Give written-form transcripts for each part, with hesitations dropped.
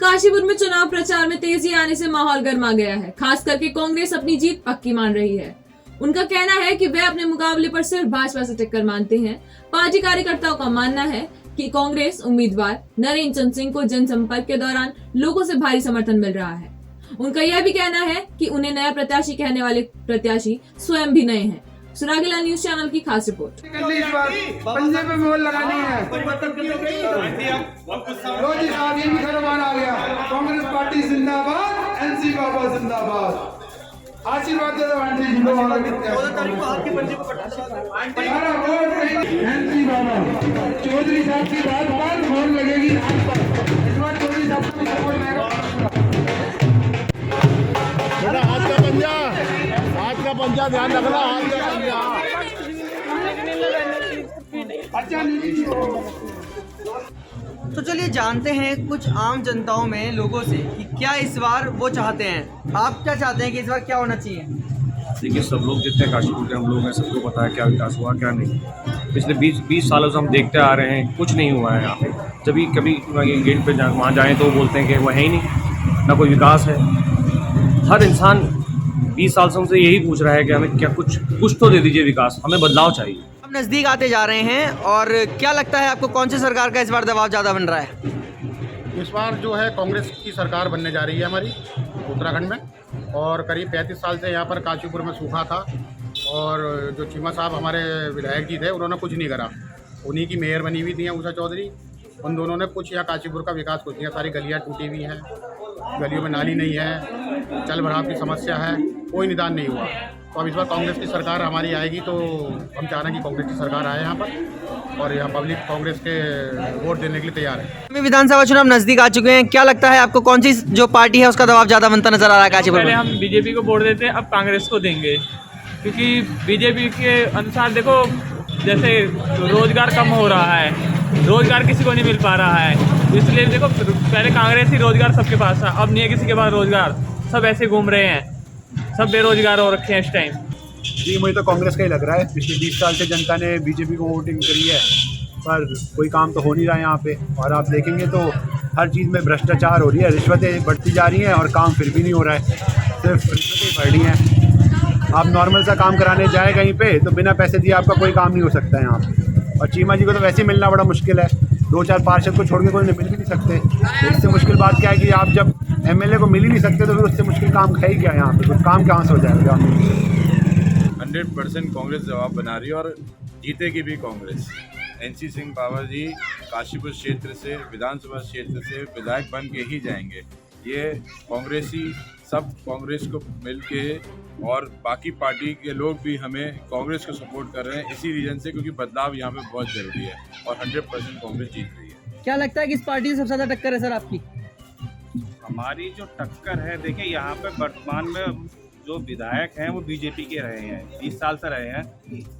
काशीपुर में चुनाव प्रचार में तेजी आने से माहौल गर्मा गया है। खास करके कांग्रेस अपनी जीत पक्की मान रही है। उनका कहना है कि वे अपने मुकाबले पर सिर्फ भाजपा से टक्कर मानते हैं। पार्टी कार्यकर्ताओं का मानना है कि कांग्रेस उम्मीदवार नरेंद्र चंद सिंह को जनसंपर्क के दौरान लोगों से भारी समर्थन मिल रहा है। उनका यह भी कहना है कि उन्हें नया प्रत्याशी कहने वाले प्रत्याशी स्वयं भी नए हैं। सुरागीला न्यूज चैनल की खास रिपोर्ट। पंजे पे मोहर लगानी है। रोजी साहब ये भी खरमान आ गया। कांग्रेस पार्टी जिंदाबाद, एनसी बाबा जिंदाबाद। आशीर्वाद दे दो आंटी जी को। 14 तारीख को आपके पंजे पे हमारा वोट एनसी बाबा। चौधरी साहब की बात पर मोहर लगेगी आज पर। इस बार चौधरी साहब को सपोर्ट रहेगा। आज का पंजा ध्यान रखना। आज का पंजा अच्छा नहीं। तो चलिए जानते हैं कुछ आम जनताओं में लोगों से कि क्या इस बार वो चाहते हैं। आप क्या चाहते हैं कि इस बार क्या होना चाहिए? देखिए, सब लोग जितने काशीपुर के हम लोग हैं सबको पता है क्या विकास हुआ क्या नहीं। पिछले 20 सालों से हम देखते आ रहे हैं, कुछ नहीं हुआ है यहाँ पे। जब भी कभी गेट पे वहाँ जाएँ तो वो बोलते हैं कि वो है ही नहीं, ना कोई विकास है। हर इंसान 20 साल से हमसे यही पूछ रहा है कि हमें क्या कुछ तो दे दीजिए विकास, हमें बदलाव चाहिए। अब नज़दीक आते जा रहे हैं और क्या लगता है आपको कौन सी सरकार का इस बार दबाव ज़्यादा बन रहा है? इस बार जो है कांग्रेस की सरकार बनने जा रही है हमारी उत्तराखंड में। और करीब 35 साल से यहाँ पर काशीपुर में सूखा था और जो चीमा साहब हमारे विधायक जी थे उन्होंने कुछ नहीं करा। उन्हीं की मेयर बनी हुई थी उषा चौधरी। उन दोनों ने कुछ यहाँ काशीपुर का विकास कुछ नहीं है। सारी गलियाँ टूटी हुई हैं, गलियों में नाली नहीं है, जल भराव की समस्या है, कोई निदान नहीं हुआ। तो अब इस बार कांग्रेस की सरकार हमारी आएगी तो हम चाह रहे हैं कि कांग्रेस की सरकार आए यहाँ पर और यहाँ पब्लिक कांग्रेस के वोट देने के लिए तैयार है। विधानसभा चुनाव नज़दीक आ चुके हैं, क्या लगता है आपको कौन सी जो पार्टी है उसका दबाव ज़्यादा बनता नजर आ रहा है काशीपुर में? पहले हम बीजेपी को वोट देते हैं, अब कांग्रेस को देंगे, क्योंकि बीजेपी के अनुसार देखो जैसे रोजगार कम हो रहा है, रोजगार किसी को नहीं मिल पा रहा है। इसलिए देखो पहले कांग्रेस ही रोजगार सबके पास था, अब नहीं है किसी के पास रोजगार। सब ऐसे घूम रहे हैं, सब बेरोजगार हो रखे हैं इस टाइम। जी, मुझे तो कांग्रेस का ही लग रहा है। पिछले 20 साल से जनता ने बीजेपी को वोटिंग करी है पर कोई काम तो हो नहीं रहा है यहाँ पे। और आप देखेंगे तो हर चीज़ में भ्रष्टाचार हो रही है, रिश्वतें बढ़ती जा रही हैं और काम फिर भी नहीं हो रहा है, सिर्फ रिश्वतें बढ़ रही हैं। आप नॉर्मल सा काम कराने जाए कहीं पे तो बिना पैसे दिए आपका कोई काम नहीं हो सकता है यहाँ पे। और चीमा जी को तो वैसे ही मिलना बड़ा मुश्किल है, 2-4 पार्षद को छोड़ के कोई मिल भी नहीं सकते। तो इससे मुश्किल बात क्या है कि आप जब एमएलए को मिल ही नहीं सकते तो फिर उससे मुश्किल काम है ही क्या यहाँ पे? तो काम कहाँ से हो जाएगा? 100% कांग्रेस जवाब बना रही है और जीतेगी भी कांग्रेस। एनसी सिंह बाबा जी काशीपुर क्षेत्र से, विधानसभा क्षेत्र से विधायक बन के ही जाएंगे। ये कांग्रेसी सब कांग्रेस को मिल के और बाकी पार्टी के लोग भी हमें कांग्रेस को सपोर्ट कर रहे हैं इसी रीजन से, क्योंकि बदलाव यहाँ पे बहुत ज़रूरी है और 100% कांग्रेस जीत रही है। क्या लगता है कि इस पार्टी से सबसे ज़्यादा टक्कर है सर आपकी? हमारी जो टक्कर है, देखिए यहाँ पे वर्तमान में जो विधायक हैं वो बीजेपी के रहे हैं, 20 साल से रहे हैं।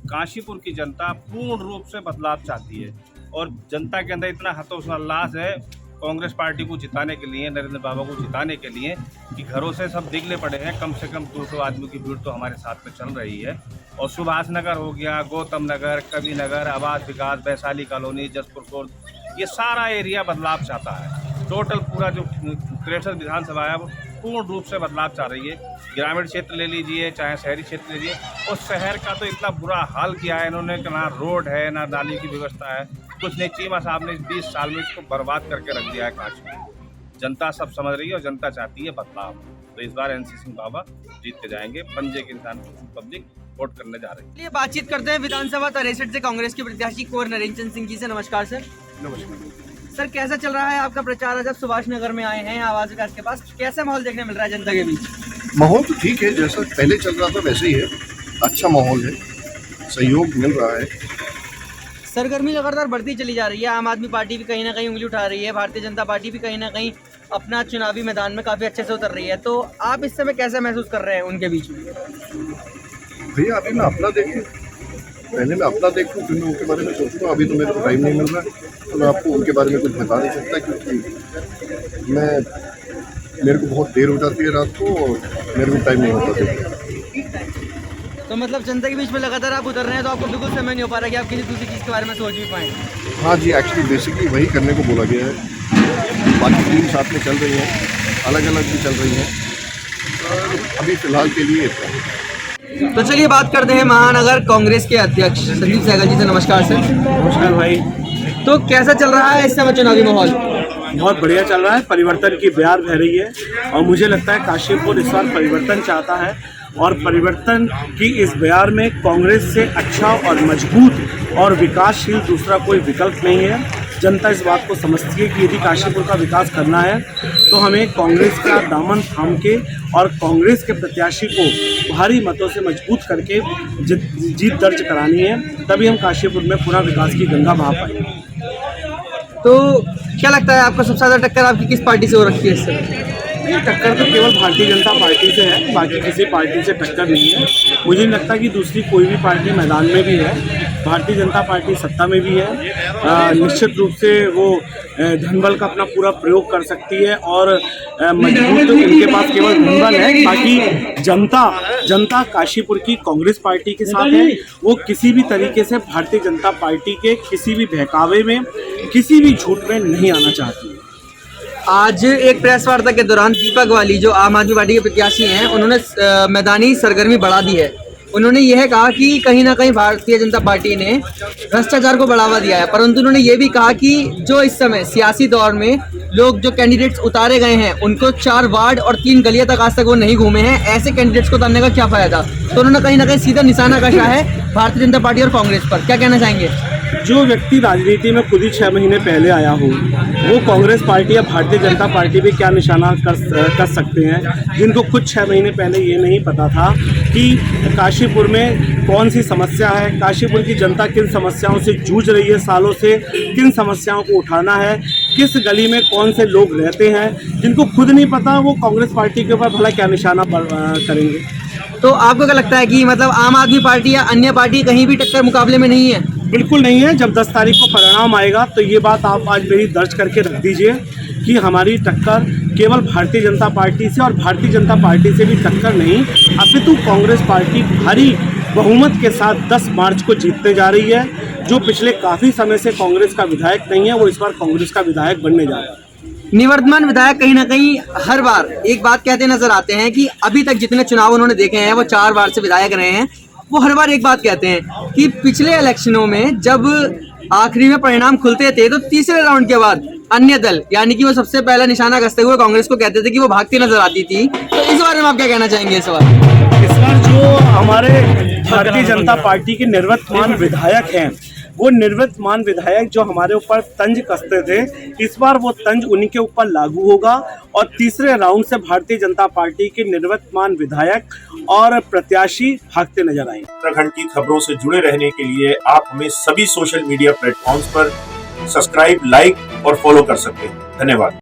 काशीपुर की जनता पूर्ण रूप से बदलाव चाहती है और जनता के अंदर इतना हतोत्साह है कांग्रेस पार्टी को जिताने के लिए, नरेंद्र बाबा को जिताने के लिए, कि घरों से सब निकले पड़े हैं। कम से कम 200 आदमी की भीड़ तो हमारे साथ में चल रही है। और सुभाष नगर हो गया, गौतम नगर, कवि नगर, आवास विकास, वैशाली कॉलोनी, जसपुर कोर्ट, ये सारा एरिया बदलाव चाहता है। टोटल पूरा जो 63 विधानसभा है वो पूर्ण रूप से बदलाव चाह रही है। ग्रामीण क्षेत्र ले लीजिए चाहे शहरी क्षेत्र ले लीजिए, और शहर का तो इतना बुरा हाल किया है इन्होंने कि ना रोड है ना नाली की व्यवस्था है, कुछ नहीं। चीमा साहब ने 20 साल में इसको बर्बाद करके रख दिया है काशी। जनता सब समझ रही है और जनता चाहती है बदलाव। तो इस बार एनसी सिंह बाबा जीत के जाएंगे, पंजे के इंसान पब्लिक वोट करने जा रही है। चलिए बातचीत करते हैं विधानसभा 63 से कांग्रेस के प्रत्याशी कुंवर नरेंद्र चंद सिंह जी से। नमस्कार सर। नमस्कार सर, कैसा चल रहा है आपका प्रचार? आज आप सुभाष नगर में आए हैं आवास विकास के पास, कैसा माहौल देखने मिल रहा है जनता के बीच? माहौल तो ठीक है, जैसा पहले चल रहा था वैसे ही है। अच्छा माहौल है, सहयोग मिल रहा है। सरगर्मी लगातार बढ़ती चली जा रही है। आम आदमी पार्टी भी कहीं ना कहीं उंगली उठा रही है, भारतीय जनता पार्टी भी कहीं ना कहीं अपना चुनावी मैदान में काफ़ी अच्छे से उतर रही है। तो आप इस समय कैसा महसूस कर रहे हैं उनके बीच में? भैया अभी मैं अपना देखूँ, पहले मैं अपना देखूँ फिर मैं उनके बारे में सोचूँगा। अभी तो मेरे को टाइम नहीं मिल रहा है तो मैं आपको उनके बारे में कुछ बता नहीं सकता, क्योंकि मेरे को बहुत देर हो जाती है रात को और मेरे को टाइम नहीं होता देखने। तो मतलब जनता के बीच में लगातार आप उतर रहे हैं तो आपको बिल्कुल समय नहीं हो पा रहा कि आप किसी दूसरी चीज़ के बारे में सोच भी पाएँ? हाँ जी, एक्चुअली बेसिकली वही करने को बोला गया है बाकी टीम साथ में चल रही हैं, अलग अलग भी चल रही हैं। अभी फिलहाल के लिए इतना ही। तो चलिए बात करते हैं महानगर कांग्रेस के अध्यक्ष संदीप सहगल जी से। नमस्कार सर। नमस्कार भाई। तो कैसा चल रहा है इस समय चुनावी माहौल? बहुत बढ़िया चल रहा है, परिवर्तन की बयार बह रही है और मुझे लगता है काशीपुर इस बार परिवर्तन चाहता है और परिवर्तन की इस बयार में कांग्रेस से अच्छा और मजबूत और विकासशील दूसरा कोई विकल्प नहीं है। जनता इस बात को समझती है कि यदि काशीपुर का विकास करना है तो हमें कांग्रेस का दामन थाम के और कांग्रेस के प्रत्याशी को भारी मतों से मजबूत करके जीत दर्ज करानी है, तभी हम काशीपुर में पूरा विकास की गंगा बहा पाएंगे। तो क्या लगता है आपको सबसे ज़्यादा टक्कर आपकी किस पार्टी से हो रखी है इस समय? टक्कर तो केवल भारतीय जनता पार्टी से है, बाकी किसी पार्टी से टक्कर नहीं है। मुझे नहीं लगता कि दूसरी कोई भी पार्टी मैदान में भी है। भारतीय जनता पार्टी सत्ता में भी है, निश्चित रूप से वो धनबल का अपना पूरा प्रयोग कर सकती है और मजबूत तो उनके पास केवल धनबल है। बाकी जनता काशीपुर की कांग्रेस पार्टी के साथ है। वो किसी भी तरीके से भारतीय जनता पार्टी के किसी भी बहकावे में, किसी भी झूठ में नहीं आना चाहती है। आज एक प्रेस वार्ता के दौरान दीपक वाली जो आम आदमी पार्टी के प्रत्याशी हैं, उन्होंने मैदानी सरगर्मी बढ़ा दी है। उन्होंने यह कहा कि कहीं ना कहीं भारतीय जनता पार्टी ने भ्रष्टाचार को बढ़ावा दिया है, परंतु उन्होंने ये भी कहा कि जो इस समय सियासी दौर में लोग जो कैंडिडेट्स उतारे गए हैं उनको 4 वार्ड और 3 गलियां तक आज तक वो नहीं घूमे हैं, ऐसे कैंडिडेट्स को उतारने का क्या फायदा। तो उन्होंने कहीं ना कहीं सीधा निशाना कसा है भारतीय जनता पार्टी और कांग्रेस पर। क्या कहना चाहेंगे? जो व्यक्ति राजनीति में खुद ही 6 महीने पहले आया हो वो कांग्रेस पार्टी या भारतीय जनता पार्टी पे क्या निशाना कर सकते हैं, जिनको खुद 6 महीने पहले ये नहीं पता था कि काशीपुर में कौन सी समस्या है, काशीपुर की जनता किन समस्याओं से जूझ रही है सालों से, किन समस्याओं को उठाना है, किस गली में कौन से लोग रहते हैं, जिनको खुद नहीं पता वो कांग्रेस पार्टी के ऊपर भला क्या निशाना करेंगे। तो आपको क्या लगता है कि मतलब आम आदमी पार्टी या अन्य पार्टी कहीं भी टक्कर मुकाबले में नहीं है? बिल्कुल नहीं है। जब 10 तारीख को परिणाम आएगा तो ये बात आप आज मेरी दर्ज करके रख दीजिए कि हमारी टक्कर केवल भारतीय जनता पार्टी से और भारतीय जनता पार्टी से भी टक्कर नहीं, अपितु कांग्रेस पार्टी भारी बहुमत के साथ 10 मार्च को जीतने जा रही है। जो पिछले काफ़ी समय से कांग्रेस का विधायक नहीं है वो इस बार कांग्रेस का विधायक बनने जा रहा है। निवर्तमान विधायक कहीं ना कहीं हर बार एक बात कहते नजर आते हैं कि अभी तक जितने चुनाव उन्होंने देखे हैं, वो 4 बार से विधायक रहे हैं, वो हर बार एक बात कहते हैं कि पिछले इलेक्शनों में जब आखिरी में परिणाम खुलते थे तो तीसरे राउंड के बाद अन्य दल यानी कि वो सबसे पहला निशाना कसते हुए कांग्रेस को कहते थे कि वो भागती नजर आती थी। तो इस बारे में आप क्या कहना चाहेंगे? इस बार जो हमारे भारतीय जनता पार्टी के निवर्तमान विधायक हैं, वो निवर्तमान विधायक जो हमारे ऊपर तंज कसते थे, इस बार वो तंज उन्हीं के ऊपर लागू होगा और तीसरे राउंड से भारतीय जनता पार्टी के निवर्तमान विधायक और प्रत्याशी भागते नजर आएंगे। उत्तराखंड की खबरों से जुड़े रहने के लिए आप हमें सभी सोशल मीडिया प्लेटफॉर्म्स पर सब्सक्राइब, लाइक और फॉलो कर सकते हैं। धन्यवाद।